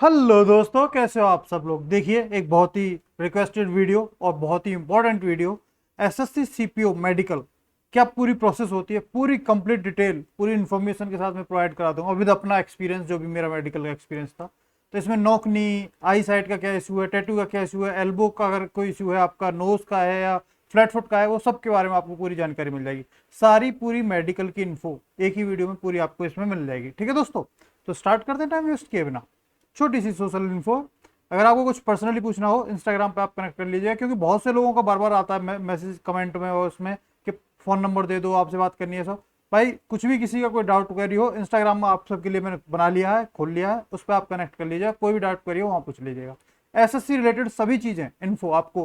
Hello दोस्तों, कैसे हो आप सब लोग। देखिए, एक बहुत ही रिक्वेस्टेड वीडियो और बहुत ही important video. SSC CPO medical क्या पूरी प्रोसेस होती है, पूरी कंप्लीट डिटेल, पूरी इन्फॉर्मेशन के साथ मैं प्रोवाइड करा दूंगा विद अपना एक्सपीरियंस, जो भी मेरा मेडिकल का एक्सपीरियंस था। तो इसमें नोक नी, आई साइड का क्या इशू है, टैटू का क्या इशू है, एल्बो का अगर कोई इशू है, आपका नोज का है या फ्लैट फुट का है, वो सब के बारे में आपको पूरी जानकारी मिल जाएगी। सारी पूरी मेडिकल की इन्फो एक ही वीडियो में पूरी आपको इसमें मिल जाएगी। ठीक है दोस्तों, तो स्टार्ट करते हैं टाइम वेस्ट किए बिना। छोटी सी सोशल इन्फो। अगर आपको कुछ पर्सनली पूछना हो, इंस्टाग्राम पे आप कनेक्ट कर लीजिए, क्योंकि बहुत से लोगों का बार बार आता है मैसेज कमेंट में और उसमें कि फ़ोन नंबर दे दो, आपसे बात करनी है। सब भाई, कुछ भी किसी का कोई डाउट क्वेरी हो, इंस्टाग्राम में आप सबके लिए मैंने बना लिया है, खोल लिया है, उस पर आप कनेक्ट कर लीजिए। कोई भी डाउट क्वेरी हो वहाँ पूछ लीजिएगा। एसएससी रिलेटेड सभी चीज़ें इन्फो आपको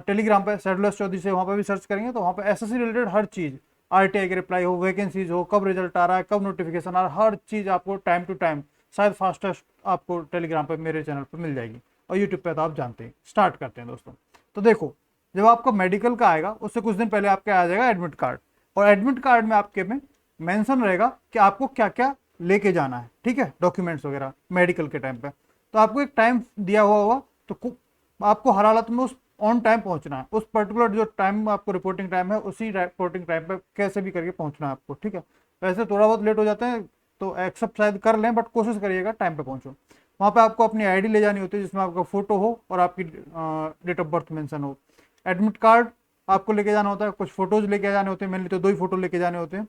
टेलीग्राम पे सैडुलस चौधरी से वहाँ पे भी सर्च करेंगे तो वहाँ पे एसएससी रिलेटेड हर चीज़, आरटीआई की रिप्लाई हो, वैकेंसीज हो, कब रिजल्ट आ रहा है, कब नोटिफिकेशन आ रहा है, हर चीज़ आपको टाइम टू टाइम, शायद फास्टेस्ट आपको टेलीग्राम पे मेरे चैनल पे मिल जाएगी। और यूट्यूब पे तो आप जानते हैं। स्टार्ट करते हैं दोस्तों। तो देखो, जब आपका मेडिकल का आएगा उससे कुछ दिन पहले आपके आ जाएगा एडमिट कार्ड, और एडमिट कार्ड में आपके में मेंशन रहेगा कि आपको क्या क्या लेके जाना है। ठीक है, डॉक्यूमेंट्स वगैरह मेडिकल के टाइम पे। तो आपको एक टाइम दिया हुआ होगा, तो आपको हर हालत में उस ऑन टाइम पहुंचना है। उस पर्टिकुलर जो टाइम आपको रिपोर्टिंग टाइम है, उसी रिपोर्टिंग टाइम पे कैसे भी करके पहुंचना है आपको। ठीक है, वैसे थोड़ा बहुत लेट हो जाते हैं तो एक्सेप्ट शायद कर लें, बट कोशिश करिएगा टाइम पे पहुंचो। वहाँ पे आपको अपनी आईडी ले जानी होती है, जिसमें आपका फोटो हो और आपकी डेट ऑफ बर्थ मेंशन हो। एडमिट कार्ड आपको लेके जाना होता है, कुछ फोटोज लेके जाने होते हैं, मेनली तो 2 ही फोटो लेके जाने होते हैं।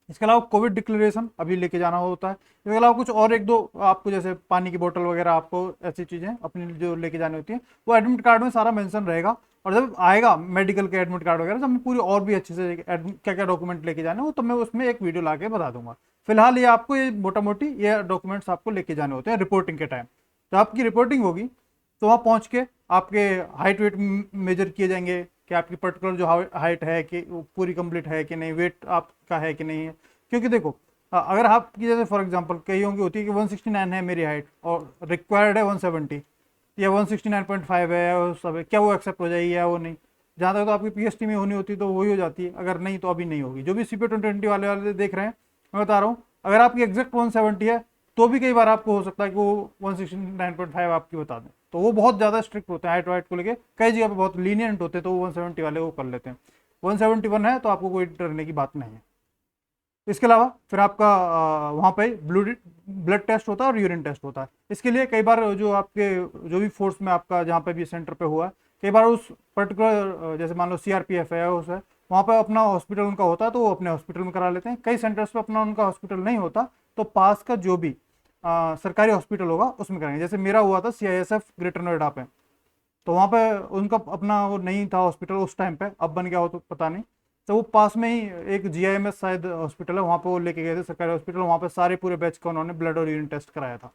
इसके अलावा कोविड डिक्लेरेशन अभी लेके जाना होता है। इसके अलावा कुछ और एक दो आपको, जैसे पानी की बोतल वगैरह, आपको ऐसी चीज़ें अपनी जो लेके जानी होती है, वो एडमिट कार्ड में सारा मेंशन रहेगा। और जब आएगा मेडिकल के एडमिट कार्ड वगैरह, तो मैं पूरी और भी अच्छे से क्या क्या डॉक्यूमेंट लेके जाने हो, तो मैं उसमें एक वीडियो ला के बता दूंगा। फिलहाल ये आपको, ये मोटा मोटी ये डॉक्यूमेंट्स आपको लेके जाने होते हैं रिपोर्टिंग के टाइम। जब आपकी रिपोर्टिंग होगी तो वहाँ पहुँच के आपके हाइट वेट मेजर किए जाएंगे कि आपकी पर्टिकुलर जो हाइट है कि वो पूरी कंप्लीट है कि नहीं, वेट आपका है कि नहीं है। क्योंकि देखो, अगर आपकी जैसे फॉर एग्जांपल कईयों की होती है कि 169 है मेरी हाइट और रिक्वायर्ड है 170, या 169.5 है और सब है, क्या वो एक्सेप्ट हो जाएगी या वो नहीं। जहाँ तक तो आपकी पीएचटी में होनी होती है तो वही हो जाती है, अगर नहीं तो अभी नहीं होगी। जो भी सीपीओ 2020 वाले वाले देख रहे हैं, मैं बता रहा हूँ, अगर आपकी एग्जैक्ट 170 है तो भी कई बार आपको हो सकता है कि वो 169.5 आपकी बता दें। तो वो बहुत ज़्यादा स्ट्रिक्ट होते हैं हाइट वाइट को लेके, कई जगह पे बहुत लीनियंट होते हैं, तो वो 170 वाले वो कर लेते हैं। 171 है तो आपको कोई डरने की बात नहीं है। इसके अलावा फिर आपका वहाँ पे ब्लड टेस्ट होता है और यूरिन टेस्ट होता है। इसके लिए कई बार जो आपके, जो भी फोर्स में आपका जहाँ पे भी सेंटर पे हुआ है, कई बार उस पर्टिकुलर जैसे मान लो सीआरपीएफ है, उस है वहाँ पे अपना हॉस्पिटल उनका होता है तो वो अपने हॉस्पिटल में करा लेते हैं। कई सेंटर्स पे अपना उनका हॉस्पिटल नहीं होता तो पास का जो भी सरकारी हॉस्पिटल होगा उसमें कराएंगे। जैसे मेरा हुआ था सीआईएसएफ ग्रेटर नोएडा पे, तो वहाँ पे उनका अपना वो नहीं था हॉस्पिटल उस टाइम पे, अब बन गया हो तो पता नहीं। तो वो पास में ही एक जीआईएमएस शायद हॉस्पिटल है, वहाँ पे वो लेके गए थे सरकारी हॉस्पिटल। वहाँ पे सारे पूरे बैच का उन्होंने ब्लड और यूरिन टेस्ट कराया था।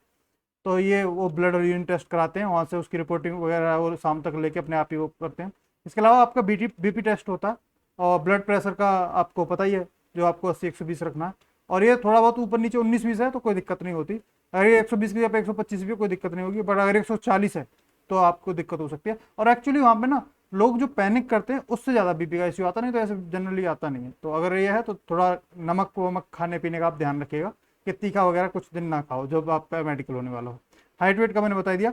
तो ये वो ब्लड और यूरिन टेस्ट कराते हैं, वहाँ से उसकी रिपोर्टिंग वगैरह वो शाम तक लेके अपने आप ही वो करते हैं। इसके अलावा आपका बीपी टेस्ट होता है, और ब्लड प्रेशर का आपको पता ही है, जो आपको 80-120 रखना है। और ये थोड़ा बहुत ऊपर नीचे 19-20 है तो कोई दिक्कत नहीं होती। अगर ये 120 की जगह 125 भी कोई दिक्कत नहीं होगी, बट अगर 140 है तो आपको दिक्कत हो सकती है। और एक्चुअली वहाँ पे ना लोग जो पैनिक करते हैं उससे ज़्यादा बीपी का इश्यू आता नहीं, तो ऐसे जनरली आता नहीं है। तो अगर ये है तो थोड़ा नमक वमक खाने पीने का आप ध्यान रखिएगा कि तीखा वगैरह कुछ दिन ना खाओ जब आपका मेडिकल होने वाला हो। हाइट वेट का मैंने बता दिया।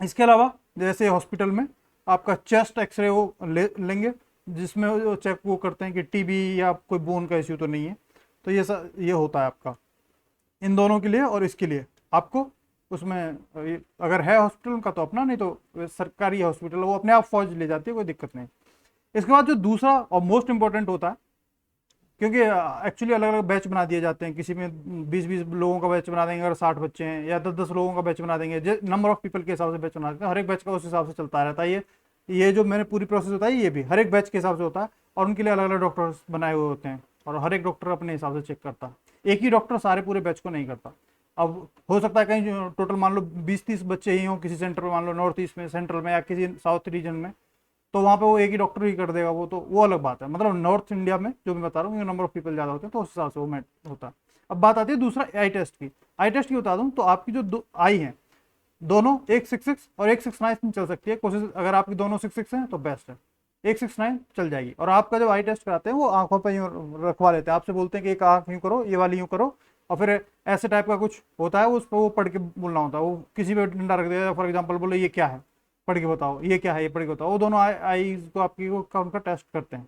इसके अलावा जैसे हॉस्पिटल में आपका चेस्ट एक्सरे वो लेंगे, जिसमें वो चेक वो करते हैं कि टीबी या कोई बोन का इश्यू तो नहीं है। तो ये होता है आपका इन दोनों के लिए। और इसके लिए आपको उसमें अगर है हॉस्पिटल का तो अपना, नहीं तो सरकारी हॉस्पिटल वो अपने आप फौज ले जाती है, कोई दिक्कत नहीं। इसके बाद जो दूसरा और मोस्ट इंपॉर्टेंट होता है, क्योंकि एक्चुअली अलग अलग बैच बना दिए जाते हैं, किसी में 20-20 लोगों का बैच बना देंगे अगर 60 बच्चे हैं, या 10-10 लोगों का बैच बना देंगे, नंबर ऑफ पीपल के हिसाब से बैच बना देते हैं। हर एक बैच का उस हिसाब से चलता रहता है। ये जो मैंने पूरी प्रोसेस बताई, ये भी हर एक बैच के हिसाब से होता है, और उनके लिए अलग अलग डॉक्टर्स बनाए हुए होते हैं, और हर एक डॉक्टर अपने हिसाब से चेक करता है। एक ही डॉक्टर सारे पूरे बैच को नहीं करता। अब हो सकता है कहीं टोटल मान लो 20-30 बच्चे ही हों किसी सेंटर में, मान लो नॉर्थ ईस्ट में, सेंट्रल में, या किसी साउथ रीजन में, तो वहाँ पे वो एक ही डॉक्टर ही कर देगा, वो तो वो अलग बात है। मतलब नॉर्थ इंडिया में जो मैं बता रहा हूँ, नंबर ऑफ पीपल ज़्यादा होते हैं तो उस हिसाब से वो मैट होता है। अब बात आती है दूसरा आई टेस्ट की। आई टेस्ट की बता दूँ तो आपकी जो दो आई हैं, दोनों 166 और 169 में चल सकती है कोशिश। अगर आपकी दोनों 66 हैं तो बेस्ट है, 169 चल जाएगी। और आपका जब आई टेस्ट कराते हैं वो आंखों पर यूँ रखवा लेते हैं, आपसे बोलते हैं कि एक आंख यूँ करो, ये वाली यूँ करो, और फिर ऐसे टाइप का कुछ होता है, उस पर वो पढ़ के बोलना होता है। वो किसी पे डंडा रख देगा, फॉर एग्जाम्पल बोले ये क्या है पढ़ के बताओ, ये क्या है ये पढ़ के बताओ, वो दोनों आईज को आपकी उनका टेस्ट करते हैं।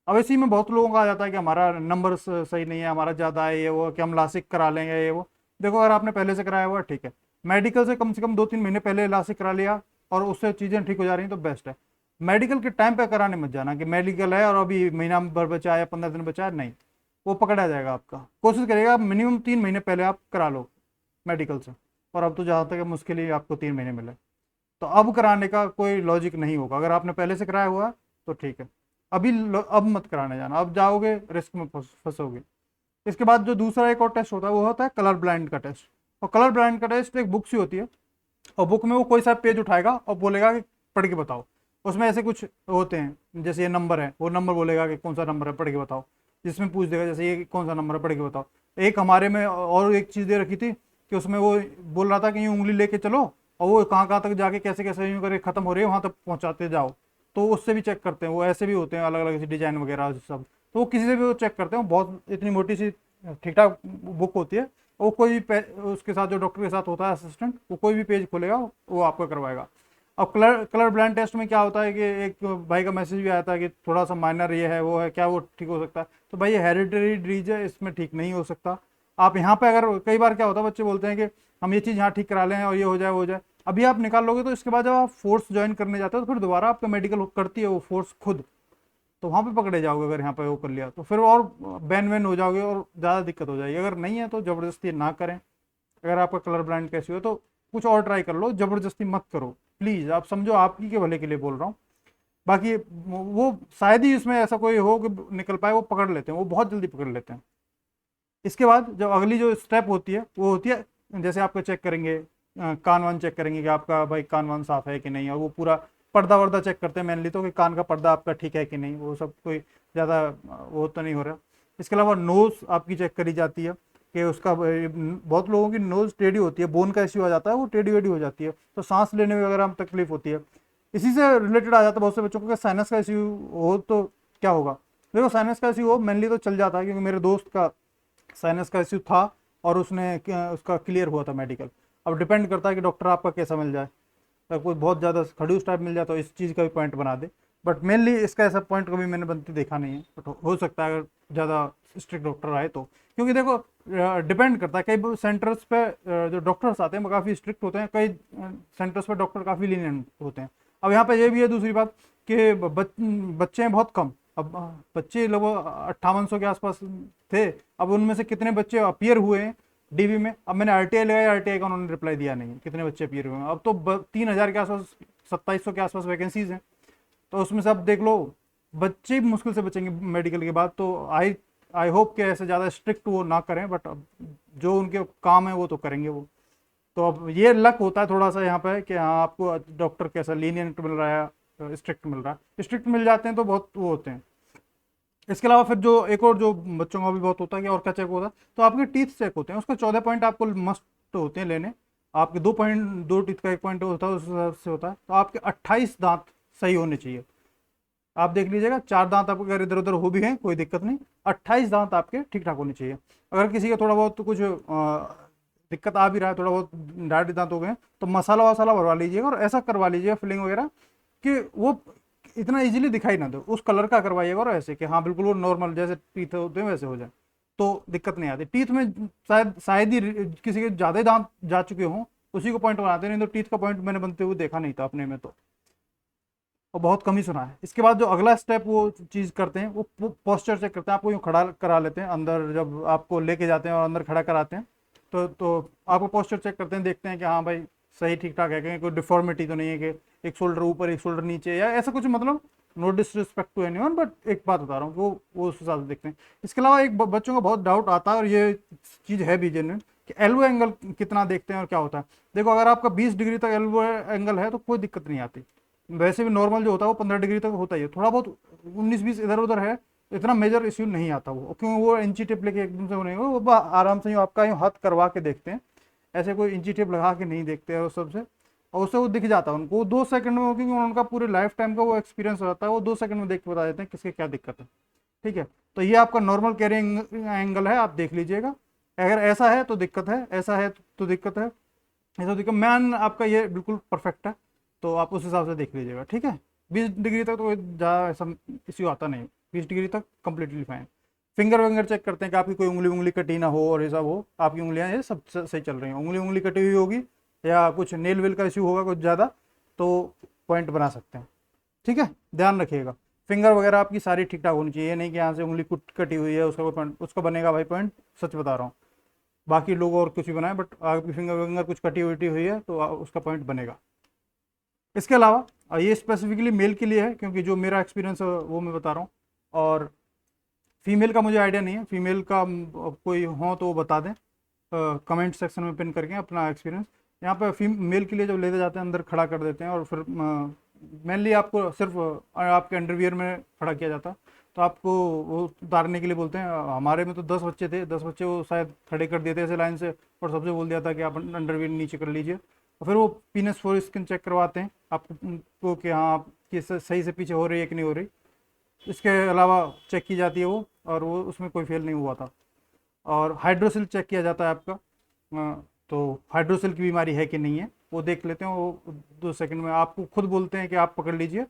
अब इसी में बहुत लोगों का आ जाता है कि हमारा नंबर सही नहीं है, हमारा ज़्यादा है ये वो, कि हम लासिक करा लेंगे ये वो। देखो अगर आपने पहले से कराया हुआ ठीक है, मेडिकल से कम 2-3 महीने पहले लासिक करा लिया और उससे चीज़ें ठीक हो जा रही हैं तो बेस्ट है। मेडिकल के टाइम पे कराने मत जाना कि मेडिकल है और अभी महीना भर बचा है या 15 दिन बचा है, नहीं, वो पकड़ा जाएगा आपका। कोशिश करिएगा मिनिमम 3 महीने पहले आप करा लो मेडिकल से, और अब तो जहाँ तक है मुश्किल ही आपको 3 महीने मिले। तो अब कराने का कोई लॉजिक नहीं होगा। अगर आपने पहले से कराया हुआ है तो ठीक है, अब मत कराने जाना, अब जाओगे रिस्क में फंसोगे। इसके बाद जो दूसरा एक और टेस्ट होता है वो होता है कलर ब्लाइंड का टेस्ट। और कलर ब्लाइंड का टेस्ट एक बुक सी होती है, और बुक में वो कोई सा पेज उठाएगा और बोलेगा कि पढ़ के बताओ। उसमें ऐसे कुछ होते हैं, जैसे ये नंबर है, वो नंबर बोलेगा कि कौन सा नंबर है पढ़ के बताओ। जिसमें पूछ देगा जैसे ये कौन सा नंबर है पढ़ के बताओ। एक हमारे में और एक चीज़ दे रखी थी कि उसमें वो बोल रहा था कि यूँ उंगली लेके चलो और वो कहाँ तक जाके कैसे कैसे यूँ करके खत्म हो रही है वहाँ तक पहुँचाते जाओ। तो उससे भी चेक करते हैं, वो ऐसे भी होते हैं अलग अलग डिजाइन वगैरह सब। तो वो किसी से भी वो चेक करते हैं, बहुत इतनी मोटी सी ठीक ठाक बुक होती है। वो कोई भी उसके साथ जो डॉक्टर के साथ होता है असिस्टेंट, वो कोई भी पेज खोलेगा वो आपका करवाएगा। अब कलर ब्लाइंड टेस्ट में क्या होता है कि एक भाई का मैसेज भी आया था कि थोड़ा सा माइनर ये है वो है, क्या वो ठीक हो सकता है? तो भाई ये हेरिडिटरी डिजीज है, इसमें ठीक नहीं हो सकता। आप यहाँ पे अगर कई बार क्या होता है बच्चे बोलते हैं कि हम ये चीज़ यहाँ ठीक करा लें और ये हो जाए वो हो जाए, अभी आप निकाल लोगे तो इसके बाद जब आप फोर्स ज्वाइन करने जाते हो तो फिर दोबारा आपका मेडिकल करती है वो फोर्स खुद, तो वहाँ पे पकड़े जाओगे। अगर यहाँ पे वो कर लिया तो फिर और बैन वैन हो जाओगे और ज़्यादा दिक्कत हो जाएगी। अगर नहीं है तो ज़बरदस्ती ना करें। अगर आपका कलर ब्लाइंड कैसी हो तो कुछ और ट्राई कर लो, ज़बरदस्ती मत करो प्लीज़। आप समझो आपकी के भले के लिए बोल रहा हूँ। बाकी वो शायद ही इसमें ऐसा कोई हो कि निकल पाए, वो पकड़ लेते हैं, वो बहुत जल्दी पकड़ लेते हैं। इसके बाद जब अगली जो स्टेप होती है वो होती है, जैसे आपको चेक करेंगे कान वान चेक करेंगे कि आपका भाई कान वान साफ है कि नहीं, और वो पूरा पर्दा वर्दा चेक करते हैं मेनली, तो कि कान का पर्दा आपका ठीक है कि नहीं, वो सब कोई ज़्यादा वो तो नहीं हो रहा। इसके अलावा नोज़ आपकी चेक करी जाती है कि उसका बहुत लोगों की नोज़ टेढ़ी होती है, बोन का इश्यू आ जाता है, वो टेढ़ी वेढ़ी हो जाती है, तो सांस लेने में वगैरह में तकलीफ होती है। इसी से रिलेटेड आ जाता है बहुत से बच्चों को साइनस का इश्यू हो तो क्या होगा। देखो साइनस का इश्यू हो मेनली तो चल जाता है, क्योंकि मेरे दोस्त का साइनस का इश्यू था और उसने उसका क्लियर हुआ था मेडिकल। अब डिपेंड करता है कि डॉक्टर आपका कैसा मिल जाए। अगर कोई बहुत ज़्यादा खड़ूस टाइप मिल जाए तो इस चीज़ का भी पॉइंट बना दे, बट मेनली इसका ऐसा पॉइंट कभी मैंने बनते देखा नहीं है। बट हो सकता है अगर ज़्यादा स्ट्रिक्ट डॉक्टर आए तो, क्योंकि देखो डिपेंड करता है। कई सेंटर्स पे जो डॉक्टर्स आते हैं वो काफ़ी स्ट्रिक्ट होते हैं, कई सेंटर्स पे डॉक्टर काफ़ी लीनियंट होते हैं। अब यहाँ पे ये भी है दूसरी बात कि बच्चे हैं बहुत कम। अब बच्चे लगभग 5800 के आसपास थे। अब उनमें से कितने बच्चे अपीयर हुए हैं डीबी में? अब मैंने आरटीआई लगाया, आरटीआई का उन्होंने रिप्लाई दिया नहीं है कितने बच्चे अपीयर हुए हैं। अब तो 3000 के आसपास, 2700 के आसपास वैकेंसीज हैं, तो उसमें से अब देख लो बच्चे भी मुश्किल से बचेंगे मेडिकल के बाद। तो आई आई होप कि ऐसे ज़्यादा स्ट्रिक्ट वो ना करें, बट अब जो उनके काम है वो तो करेंगे वो। तो अब ये लक होता है थोड़ा सा यहाँ पे कि हाँ आपको डॉक्टर कैसा लीनियंट मिल रहा है, स्ट्रिक्ट मिल रहा है। स्ट्रिक्ट मिल जाते हैं तो बहुत वो होते हैं। इसके अलावा फिर जो एक और जो बच्चों का भी बहुत होता है कि और क्या चेक होता है, तो आपके टीथ चेक होते हैं। उसका 14 पॉइंट आपको मस्ट होते हैं लेने। आपके 2 पॉइंट, 2 टीथ का 1 पॉइंट होता है, उस हिसाब से होता है। तो आपके 28 दांत सही होने चाहिए। आप देख लीजिएगा, 4 दांत आपके अगर इधर उधर हो भी हैं कोई दिक्कत नहीं, 28 दांत आपके ठीक ठाक होने चाहिए। अगर किसी का थोड़ा बहुत तो कुछ दिक्कत आ भी रहा है, थोड़ा बहुत डायरेक्ट दांत हो गए हैं, तो मसाला वसाला भरवा लीजिएगा और ऐसा करवा लीजिएगा फिलिंग वगैरह कि वो इतना इजीली दिखाई ना दे। उस कलर का करवाइएगा और ऐसे कि हाँ बिल्कुल वो नॉर्मल जैसे टीथ होते हैं वैसे हो जाए, तो दिक्कत नहीं आती। टीथ में शायद ही किसी के ज़्यादा दांत जा चुके हों, उसी को पॉइंट बनाते, नहीं तो टीथ का पॉइंट मैंने बनते हुए देखा नहीं था अपने में तो, और बहुत कम ही सुना है। इसके बाद जो अगला स्टेप वो चीज़ करते हैं, वो पोस्चर चेक करते हैं। आपको यूँ खड़ा करा लेते हैं अंदर, जब आपको लेके जाते हैं और अंदर खड़ा कराते हैं तो आपको पोस्चर चेक करते हैं, देखते हैं कि हाँ भाई सही ठीक ठाक है, कहीं कोई डिफॉर्मिटी तो नहीं है कि एक शोल्डर ऊपर एक शोल्डर नीचे या ऐसा कुछ। मतलब no disrespect to anyone, but एक बात बता रहा हूँ वो उस हिसाब से देखते हैं। इसके अलावा एक बच्चों का बहुत डाउट आता है, और ये चीज़ है भी जेन्युइन, कि एल्बो एंगल कितना देखते हैं और क्या होता है। देखो अगर आपका 20 डिग्री तक एल्बो एंगल है तो कोई दिक्कत नहीं आती। वैसे भी नॉर्मल जो होता है वो 15 डिग्री तक होता ही है। थोड़ा बहुत 19-20 इधर उधर है, इतना मेजर इश्यू नहीं आता वो, क्योंकि वो इंची टेप लेके एकदम से नहीं, वो आराम से यूँ आपका यूँ हाथ करवा के देखते हैं। ऐसे कोई इंची टेप लगा के नहीं देखते हैं उस सबसे, और उससे वो दिख जाता है उनको 2 सेकंड में, क्योंकि उनका पूरे लाइफ टाइम का वो एक्सपीरियंस हो जाता है। वो 2 सेकंड में देख के बता देते हैं किसके क्या दिक्कत है। ठीक है, तो ये आपका नॉर्मल कैरिंग एंगल है, आप देख लीजिएगा। अगर ऐसा है तो दिक्कत है, ऐसा है तो दिक्कत है, ऐसा दिक्कत। मैन आपका ये बिल्कुल परफेक्ट है, तो आप उस हिसाब से देख लीजिएगा, ठीक है। 20 डिग्री तक तो कोई ज़्यादा ऐसा इश्यू आता नहीं, 20 डिग्री तक completely fine. Finger winger check करते हैं कि आपकी कोई उंगली उंगली कटी ना हो और ये सब हो, आपकी उंगलियां ये सब सही चल रही हैं। उंगली उंगली कटी हुई होगी या कुछ नेल वेल का इश्यू होगा कुछ ज़्यादा, तो पॉइंट बना सकते हैं, ठीक है, ध्यान रखिएगा। फिंगर वगैरह आपकी सारी ठीक ठाक होनी चाहिए, ये नहीं कि यहाँ से उंगली कटी हुई है उसका कोई पॉइंट, उसका बनेगा भाई पॉइंट, सच बता रहा हूँ। बाकी लोग और कुछ भी बनाए, बट आपकी फिंगर विंगर कुछ कटी हुई हुई है तो उसका पॉइंट बनेगा। इसके अलावा ये स्पेसिफिकली मेल के लिए है, क्योंकि जो मेरा एक्सपीरियंस है वो मैं बता रहा हूँ, और फीमेल का मुझे आइडिया नहीं है। फीमेल का कोई हो तो वो बता दें कमेंट सेक्शन में पिन करके अपना एक्सपीरियंस। यहाँ पर मेल के लिए जब लेते जाते हैं अंदर खड़ा कर देते हैं, और फिर मेनली आपको सिर्फ आपके अंडरवियर में खड़ा किया जाता है, तो आपको वो उतारने के लिए बोलते हैं। हमारे में तो 10 बच्चे थे, 10 बच्चे वो शायद खड़े कर दिए थे ऐसे लाइन से, और सबसे बोल दिया था कि आप अंडरवियर नीचे कर लीजिए, और फिर वो पीनस फोर स्किन चेक करवाते हैं आपको कि हाँ आपकी सही से पीछे हो रही है कि नहीं हो रही। इसके अलावा चेक की जाती है वो, और वो उसमें कोई फेल नहीं हुआ था। और हाइड्रोसिल चेक किया जाता है आपका, तो हाइड्रोसिल की बीमारी है कि नहीं है वो देख लेते हैं। वो 2 सेकंड में आपको खुद बोलते हैं कि आप पकड़ लीजिए,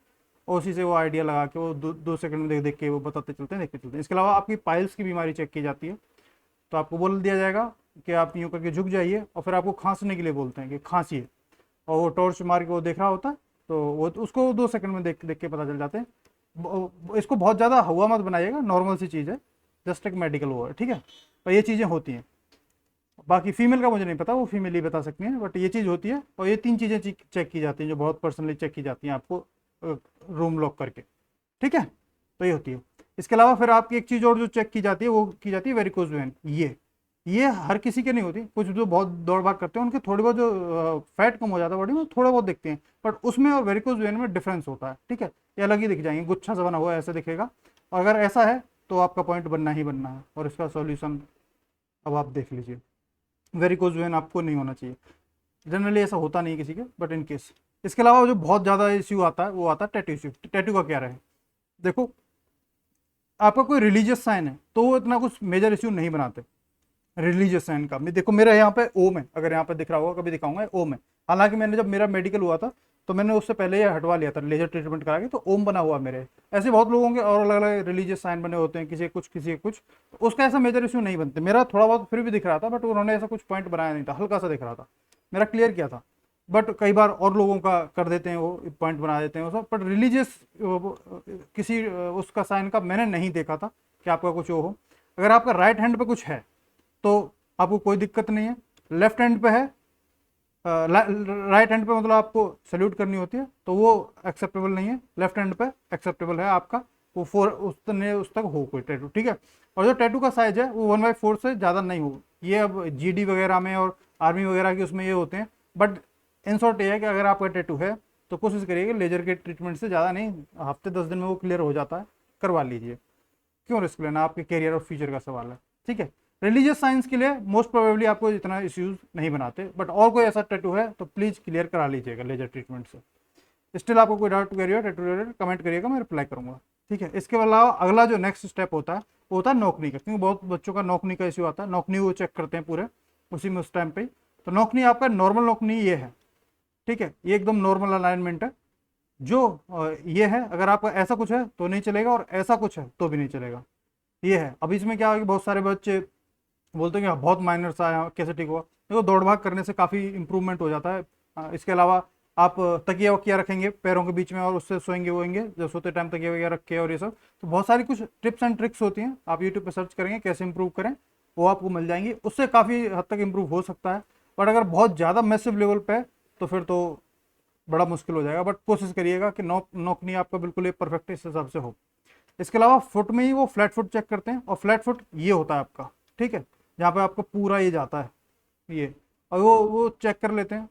और उसी से वो आइडिया लगा के वो 2 सेकंड में देख देख के वो बताते चलते हैं, देखते चलते हैं। इसके अलावा आपकी पाइल्स की बीमारी चेक की जाती है, तो आपको बोल दिया जाएगा कि आप यूँ करके झुक जाइए, और फिर आपको खांसने के लिए बोलते हैं कि खांसिए, और वो टॉर्च मार के वो देख रहा होता है, तो वो उसको 2 सेकंड में देख देख के पता चल जाते हैं। इसको बहुत ज़्यादा हुआ मत बनाइएगा, नॉर्मल सी चीज़ है, जस्ट एक मेडिकल वो है, ठीक है। तो ये चीज़ें होती हैं। बाकी फीमेल का मुझे नहीं पता, वो फीमेल ही बता सकती हैं, बट ये चीज़ होती है। और ये 3 चीज़ें चेक की जाती हैं जो बहुत पर्सनली चेक की जाती हैं आपको रूम लॉक करके, ठीक है। तो ये होती है। इसके अलावा फिर आपकी एक चीज़ और जो चेक की जाती है वो की जाती है वेरिकोज वेन। ये हर किसी के नहीं होती, कुछ जो बहुत दौड़ भाग करते हैं उनके थोड़ी बहुत जो फैट कम हो जाता है बॉडी में, थोड़ा बहुत दिखते हैं, बट उसमें और वेरिकोज वेन में डिफरेंस होता है, ठीक है। ये अलग ही दिख जाएंगे, गुच्छा सा बना हुआ ऐसे दिखेगा, और अगर ऐसा है तो आपका पॉइंट बनना ही बनना है। और इसका सॉल्यूशन अब आप देख लीजिए। वेरिकोज वेन आपको नहीं होना चाहिए, जनरली ऐसा होता नहीं है किसी के, बट इन केस। इसके अलावा जो बहुत ज़्यादा इश्यू आता है वो आता है टैटू इश्यू। टैटू का क्या रहे, देखो आपका कोई रिलीजियस साइन है तो वो इतना कुछ मेजर इश्यू नहीं बनाते। रिलीजियस साइन का देखो, मेरा यहाँ पे ओम है, अगर यहाँ पे दिख रहा होगा, कभी दिखाऊंगा, ओम है। हालांकि मैंने जब मेरा मेडिकल हुआ था तो मैंने उससे पहले ये हटवा लिया था लेजर ट्रीटमेंट करा के, तो ओम बना हुआ मेरे। ऐसे बहुत लोगों के और अलग अलग रिलीजियस साइन बने होते हैं, किसी कुछ किसी कुछ, तो उसका ऐसा मेजर इशू नहीं बनते। मेरा थोड़ा बहुत फिर भी दिख रहा था, बट उन्होंने ऐसा कुछ पॉइंट बनाया नहीं था, हल्का सा दिख रहा था, मेरा क्लियर किया था। बट कई बार और लोगों का कर देते हैं, वो पॉइंट बना देते हैं वो सब। बट रिलीजियस किसी उसका साइन का मैंने नहीं देखा था कि आपका कुछ वो हो। अगर आपका राइट हैंड पे कुछ है तो आपको कोई दिक्कत नहीं है। लेफ्ट हैंड पे है, राइट हैंड पे मतलब आपको सल्यूट करनी होती है, तो वो एक्सेप्टेबल नहीं है। लेफ्ट हैंड पे एक्सेप्टेबल है आपका, वो 4 उस तक हो कोई टैटू, ठीक है। और जो टैटू का साइज है वो 1/4 से ज़्यादा नहीं हो। ये अब जीडी वगैरह में और आर्मी वगैरह के उसमें ये होते हैं, बट इन शॉर्ट ये है कि अगर आपका टैटू है तो कोशिश करिए कि लेजर के ट्रीटमेंट से ज़्यादा नहीं, हफ्ते 10 दिन में वो क्लियर हो जाता है, करवा लीजिए। क्यों रिस्क लेना, आपके करियर और फ्यूचर का सवाल है, ठीक है। रिलीजियस साइंस के लिए मोस्ट प्रोबेबली आपको इतना इश्यूज नहीं बनाते, बट और कोई ऐसा टैटू है तो प्लीज़ क्लियर करा लीजिएगा लेजर ट्रीटमेंट से। स्टिल आपको कोई डाउट करिए टैटू रिलेटेड कमेंट करिएगा, मैं रिप्लाई करूंगा, ठीक है। इसके अलावा अगला जो नेक्स्ट स्टेप होता है वो होता है नौकनी का, क्योंकि बहुत बच्चों का नौकनी का इश्यू आता है। नौकनी वो चेक करते हैं पूरे उसी में उस टाइम पे। तो नौकनी आपका नॉर्मल नौकनी ये है, ठीक है, ये एकदम नॉर्मल अलाइनमेंट है। जो ये है, अगर आपका ऐसा कुछ है तो नहीं चलेगा, और ऐसा कुछ है तो भी नहीं चलेगा, ये है। अब इसमें क्या है कि बहुत सारे बच्चे बोलते हैं कि बहुत माइनर सा है, कैसे ठीक हुआ। देखो दौड़ भाग करने से काफ़ी इंप्रूवमेंट हो जाता है। इसके अलावा आप तकिया वकिया रखेंगे पैरों के बीच में और उससे सोएंगे वोएंगे, जब सोते टाइम तकिया वकिया रख के, और ये सब तो बहुत सारी कुछ टिप्स एंड ट्रिक्स होती हैं। आप यूट्यूब पे सर्च करेंगे कैसे इंप्रूव करें, वो आपको मिल जाएंगी, उससे काफ़ी हद तक इंप्रूव हो सकता है। बट अगर बहुत ज़्यादा मैसिव लेवल पे है तो फिर तो बड़ा मुश्किल हो जाएगा। बट कोशिश करिएगा कि नौकनी आपका बिल्कुल एक परफेक्ट इस हिसाब से हो। इसके अलावा फुट में ही वो फ्लैट फुट चेक करते हैं, और फ्लैट फुट ये होता है आपका, ठीक है, जहाँ पे आपको पूरा ये जाता है ये, और वो चेक कर लेते हैं।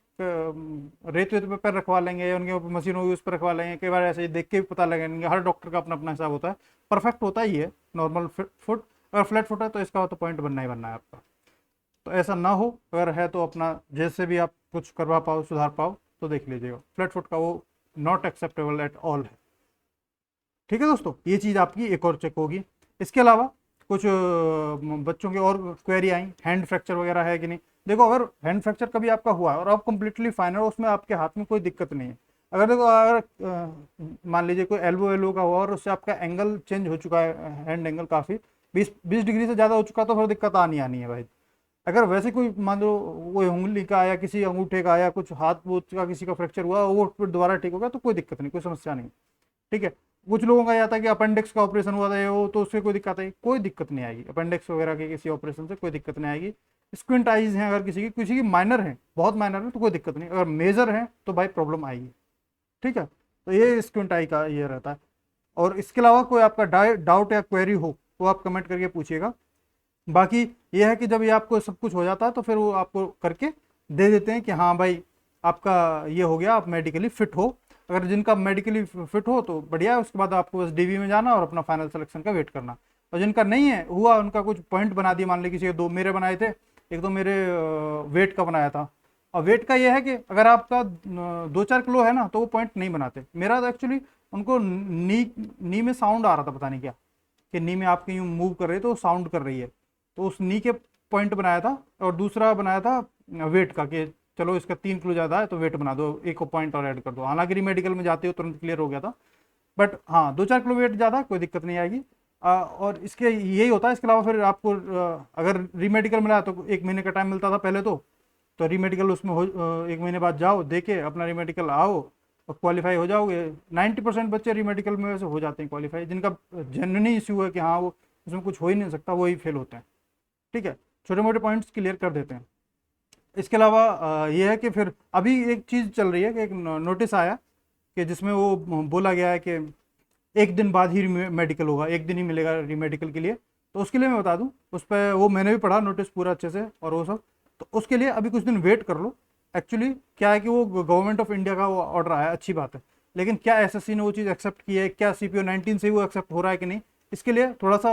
रेत वेत पे पैर रखवा लेंगे, या उनके ऊपर मशीन होगी उस पर रखवा लेंगे, कई बार ऐसे देख के भी पता लगेंगे। हर डॉक्टर का अपना अपना हिसाब होता है, परफेक्ट होता ही है नॉर्मल फुट। अगर फ्लैट फुट है तो इसका तो पॉइंट बनना ही बनना है आपका। तो ऐसा ना हो, अगर है तो अपना जैसे भी आप कुछ करवा पाओ, सुधार पाओ तो देख लीजिएगा। फ्लैट फुट का वो नॉट एक्सेप्टेबल एट ऑल है, ठीक है दोस्तों। ये चीज़ आपकी एक और चेक होगी। इसके अलावा कुछ बच्चों की और क्वेरी आई, हैंड फ्रैक्चर वगैरह है कि नहीं। देखो अगर हैंड फ्रैक्चर कभी आपका हुआ है और आप कंप्लीटली फाइन है, उसमें आपके हाथ में कोई दिक्कत नहीं है। अगर देखो अगर मान लीजिए कोई एल्बो वेल्बो का हुआ और उससे आपका एंगल चेंज हो चुका है, हैंड एंगल काफ़ी 20 डिग्री से ज़्यादा हो चुका, तो फिर दिक्कत आनी है भाई। अगर वैसे कोई मान लो वो उंगली का या किसी अंगूठे का या कुछ हाथ वूथ का किसी का फ्रैक्चर हुआ, वो फिर दोबारा ठीक हो गया तो कोई दिक्कत नहीं, कोई समस्या नहीं। ठीक है। कुछ लोगों का यह था कि अपेंडिक्स का ऑपरेशन हुआ था ये वो, तो उससे कोई दिक्कत आई, कोई दिक्कत नहीं आएगी। अपेंडिक्स वगैरह के किसी ऑपरेशन से कोई दिक्कत नहीं आएगी। स्क्विंट आइज हैं अगर किसी की माइनर है, बहुत माइनर है तो कोई दिक्कत नहीं, अगर मेजर है तो भाई प्रॉब्लम आएगी। ठीक है। तो ये स्क्विंट आई का ये रहता है। और इसके अलावा कोई आपका डाउट या क्वेरी हो तो आप कमेंट करके पूछिएगा। बाकी ये है कि जब ये आपको सब कुछ हो जाता है तो फिर वो आपको करके दे देते हैं कि हाँ भाई आपका ये हो गया, आप मेडिकली फिट हो। अगर जिनका मेडिकली फिट हो तो बढ़िया है, उसके बाद आपको बस डीवी में जाना और अपना फाइनल सिलेक्शन का वेट करना। और जिनका नहीं है हुआ, उनका कुछ पॉइंट बना दिए, मान लीजिए किसी के 2 मेरे बनाए थे, एक तो मेरे वेट का बनाया था। और वेट का ये है कि अगर आपका 2-4 किलो है ना तो वो पॉइंट नहीं बनाते। मेरा तो एक्चुअली उनको नी में साउंड आ रहा था, पता नहीं क्या, कि नी में आपके यूँ मूव कर रही है तो साउंड कर रही है, तो उस नी के पॉइंट बनाया था। और दूसरा बनाया था वेट का, कि चलो इसका 3 किलो ज़्यादा है तो वेट बना दो, एक पॉइंट और ऐड कर दो। हालांकि मेडिकल में जाते हो तुरंत क्लियर हो गया था, बट हाँ 2-4 किलो वेट ज़्यादा कोई दिक्कत नहीं आएगी। और इसके यही होता है। इसके अलावा फिर आपको अगर रीमेडिकल मिला तो 1 महीने का टाइम मिलता था पहले तो रीमेडिकल उसमें हो 1 महीने बाद जाओ, दे के अपना रीमेडिकल आओ और क्वालिफाई हो जाओगे। 90% बच्चे रीमेडिकल में वैसे हो जाते हैं क्वालिफाई, जिनका जेन्युइन इशू है कि हाँ वो उसमें कुछ हो ही नहीं सकता, वही फेल होते हैं। ठीक है। छोटे मोटे पॉइंट्स क्लियर कर देते हैं। इसके अलावा ये है कि फिर अभी एक चीज़ चल रही है कि एक नोटिस आया कि जिसमें वो बोला गया है कि 1 दिन बाद ही मेडिकल होगा, 1 दिन ही मिलेगा रीमेडिकल के लिए। तो उसके लिए मैं बता दूं, उस पर वो मैंने भी पढ़ा नोटिस पूरा अच्छे से और वो सब। तो उसके लिए अभी कुछ दिन वेट कर लो। एक्चुअली क्या है कि वो गवर्नमेंट ऑफ इंडिया का वो ऑर्डर आया, अच्छी बात है, लेकिन क्या एसएससी ने वो चीज़ एक्सेप्ट की है, क्या सीपीओ 19 से वो एक्सेप्ट हो रहा है कि नहीं, इसके लिए थोड़ा सा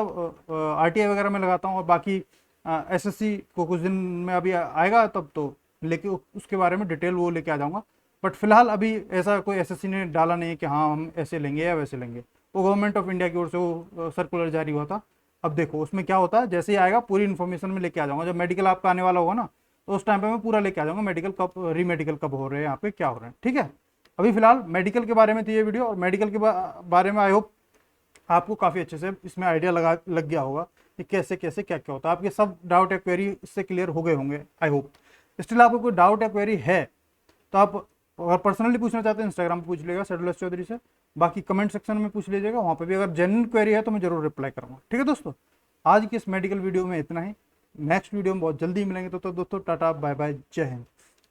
आरटीआई वगैरह में लगाता हूँ। और बाकी एसएससी को कुछ दिन में अभी आएगा तब तो लेके उसके बारे में डिटेल वो लेके आ जाऊँगा। बट फिलहाल अभी ऐसा कोई एसएससी ने डाला नहीं कि हाँ हम ऐसे लेंगे या वैसे लेंगे। वो गवर्नमेंट ऑफ इंडिया की ओर से वो सर्कुलर जारी हुआ था। अब देखो उसमें क्या होता है, जैसे ही आएगा पूरी इन्फॉर्मेशन में लेके आ जाऊँगा। जब मेडिकल आपका आने वाला होगा ना तो उस टाइम पे मैं पूरा लेके आ जाऊँगा, मेडिकल कब रीमेडिकल कब हो रहे हैं, यहाँ पे क्या हो रहे हैं। ठीक है। अभी फिलहाल मेडिकल के बारे में थी ये वीडियो, और मेडिकल के बारे में आई होप आपको काफ़ी अच्छे से इसमें आइडिया लग गया होगा कि कैसे कैसे क्या क्या होता है। आपके सब डाउट या क्वेरी इससे क्लियर हो गए होंगे आई होप। स्टिल आपको कोई डाउट या क्वेरी है तो आप अगर पर्सनली पूछना चाहते हैं इंस्टाग्राम पे पूछ लीजिएगा शेड्यूल चौधरी से। बाकी कमेंट सेक्शन में पूछ लीजिएगा, वहाँ पे भी अगर जेन्युइन क्वेरी है तो मैं जरूर रिप्लाई करूँगा। ठीक है दोस्तों, आज की इस मेडिकल वीडियो में इतना ही। नेक्स्ट वीडियो में बहुत जल्दी मिलेंगे, तो दोस्तों टाटा बाय बाय, जय हिंद।